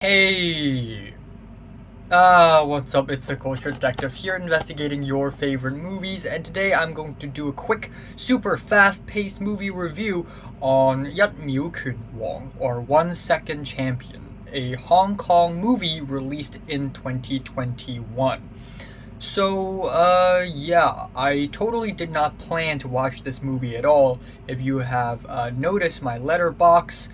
Hey! What's up? It's the Culture Detective here investigating your favorite movies, and today I'm going to do a quick, super fast-paced movie review on 一秒拳王, or 1 Second Champion, a Hong Kong movie released in 2021. So, yeah, I totally did not plan to watch this movie at all. If you have noticed my letterbox,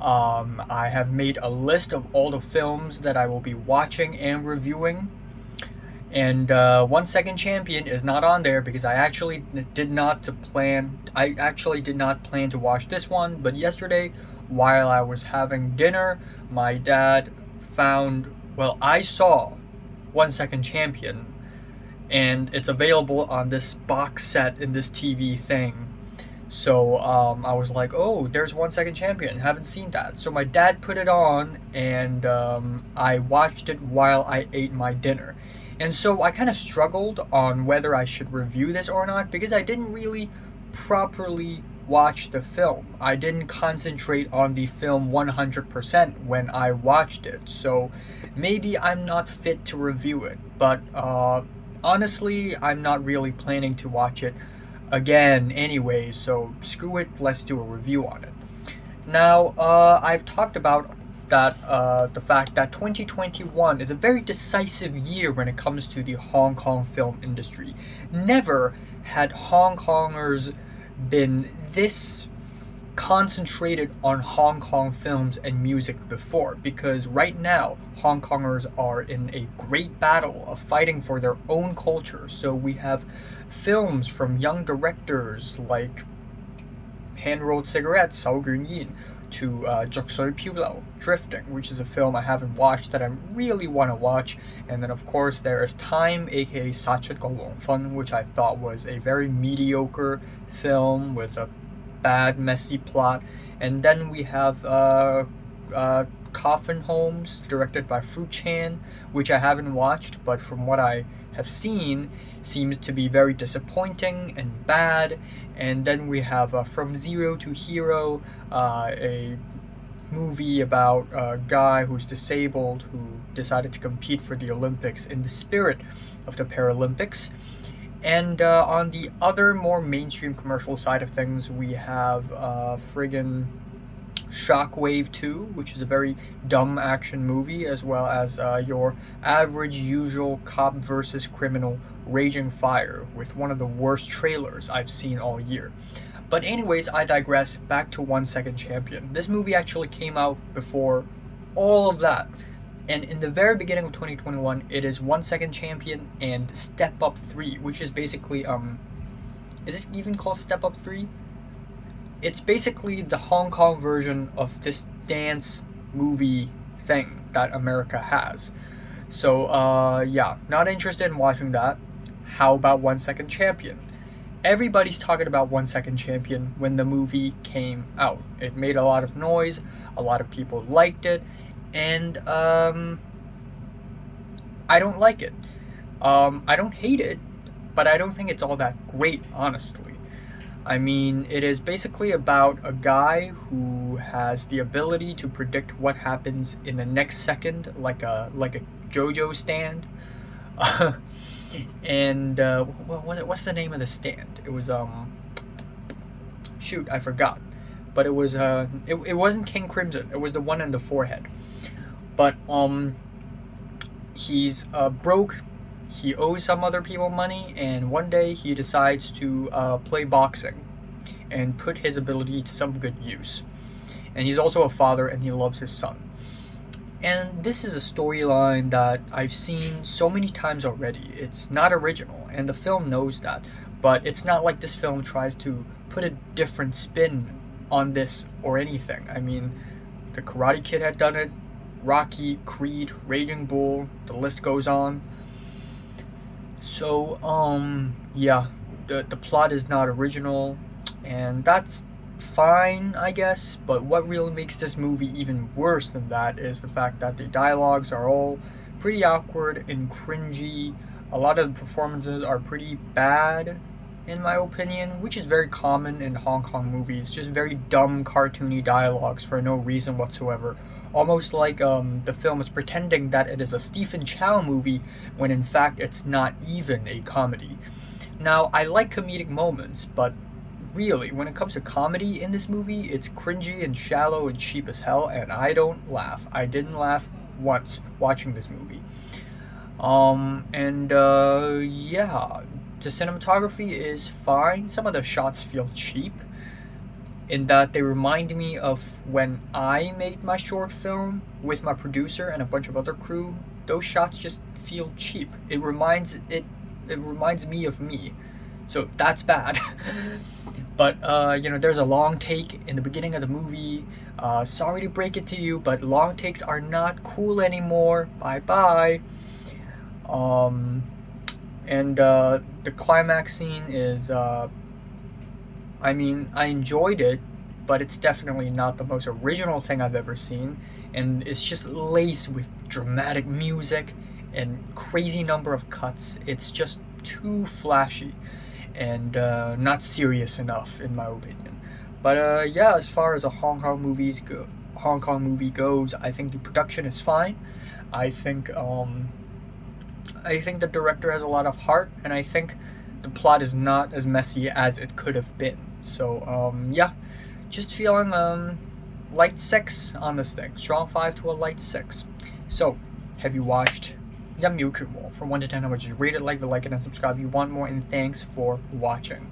I have made a list of all the films that I will be watching and reviewing. And 1 Second Champion is not on there because I actually did not plan. I actually did not plan to watch this one. But yesterday, while I was having dinner, my dad found. Well, I saw 1 Second Champion, and it's available on this box set in this TV thing. So I was like, oh, there's 1 Second Champion. Haven't seen that. So my dad put it on, and I watched it while I ate my dinner. And so I kind of struggled on whether I should review this or not because I didn't really properly watch the film. I didn't concentrate on the film 100% when I watched it. So maybe I'm not fit to review it. But honestly, I'm not really planning to watch it again anyway, so screw it, let's do a review on it. Now, I've talked about the fact that 2021 is a very decisive year when it comes to the Hong Kong film industry. Never had Hong Kongers been this concentrated on Hong Kong films and music before, because right now Hong Kongers are in a great battle of fighting for their own culture. So we have films from young directors like Hand Rolled Cigarettes, Sao Gun Yin, to Chok Soi Piu Lao, Drifting, which is a film I haven't watched that I really want to watch. And then, of course, there is Time, aka Sachet Go Long Fun, which I thought was a very mediocre film with a bad, messy plot. And then we have Coffin Homes, directed by Fu Chan, which I haven't watched, but from what I have seen, seems to be very disappointing and bad. And then we have From Zero to Hero, a movie about a guy who's disabled who decided to compete for the Olympics in the spirit of the Paralympics. And on the other, more mainstream commercial side of things, we have friggin' Shockwave 2, which is a very dumb action movie, as well as your average, usual cop versus criminal Raging Fire, with one of the worst trailers I've seen all year. But anyways, I digress. Back to 1 Second Champion. This movie actually came out before all of that. And in the very beginning of 2021, it is 1 Second Champion and Step Up 3, which is basically, is it even called Step Up 3? It's basically the Hong Kong version of this dance movie thing that America has. So, yeah, not interested in watching that. How about 1 Second Champion? Everybody's talking about 1 Second Champion when the movie came out. It made a lot of noise, a lot of people liked it, and I don't like it. I don't hate it, but I don't think it's all that great, honestly. I mean, it is basically about a guy who has the ability to predict what happens in the next second, like a JoJo stand. And what's the name of the stand? It was shoot, I forgot. But it was it wasn't King Crimson. It was the one in the forehead. But he's broke. He owes some other people money, and one day he decides to play boxing and put his ability to some good use. And he's also a father, and he loves his son. And this is a storyline that I've seen so many times already. It's not original, and the film knows that. But it's not like this film tries to put a different spin on this or anything. I mean, the Karate Kid had done it, Rocky, Creed, Raging Bull, the list goes on. So, yeah, the plot is not original, and that's fine, I guess, but what really makes this movie even worse than that is the fact that the dialogues are all pretty awkward and cringy. A lot of the performances are pretty bad, in my opinion, which is very common in Hong Kong movies. Just very dumb, cartoony dialogues for no reason whatsoever almost like the film is pretending that it is a Stephen Chow movie when in fact it's not even a comedy. Now, I like comedic moments, but really, when it comes to comedy in this movie, it's cringy and shallow and cheap as hell, and I don't laugh. I didn't laugh once watching this movie. Yeah, the cinematography is fine. Some of the shots feel cheap in that they remind me of when I made my short film with my producer and a bunch of other crew. Those shots just feel cheap. It reminds me of me. So that's bad. But there's a long take in the beginning of the movie. Sorry to break it to you, but long takes are not cool anymore. Bye bye. Um, the climax scene is, I mean, I enjoyed it, but it's definitely not the most original thing I've ever seen, and it's just laced with dramatic music and crazy number of cuts. It's just too flashy and not serious enough, in my opinion. But yeah, as far as a Hong Kong movie goes, I think the production is fine. I think I think the director has a lot of heart, and I think the plot is not as messy as it could have been. So yeah, just feeling light 6 on this thing. Strong 5 to a light 6. So, have you watched 一秒拳王? From 1 to 10, how much you rate it, like it, and subscribe if you want more, and thanks for watching.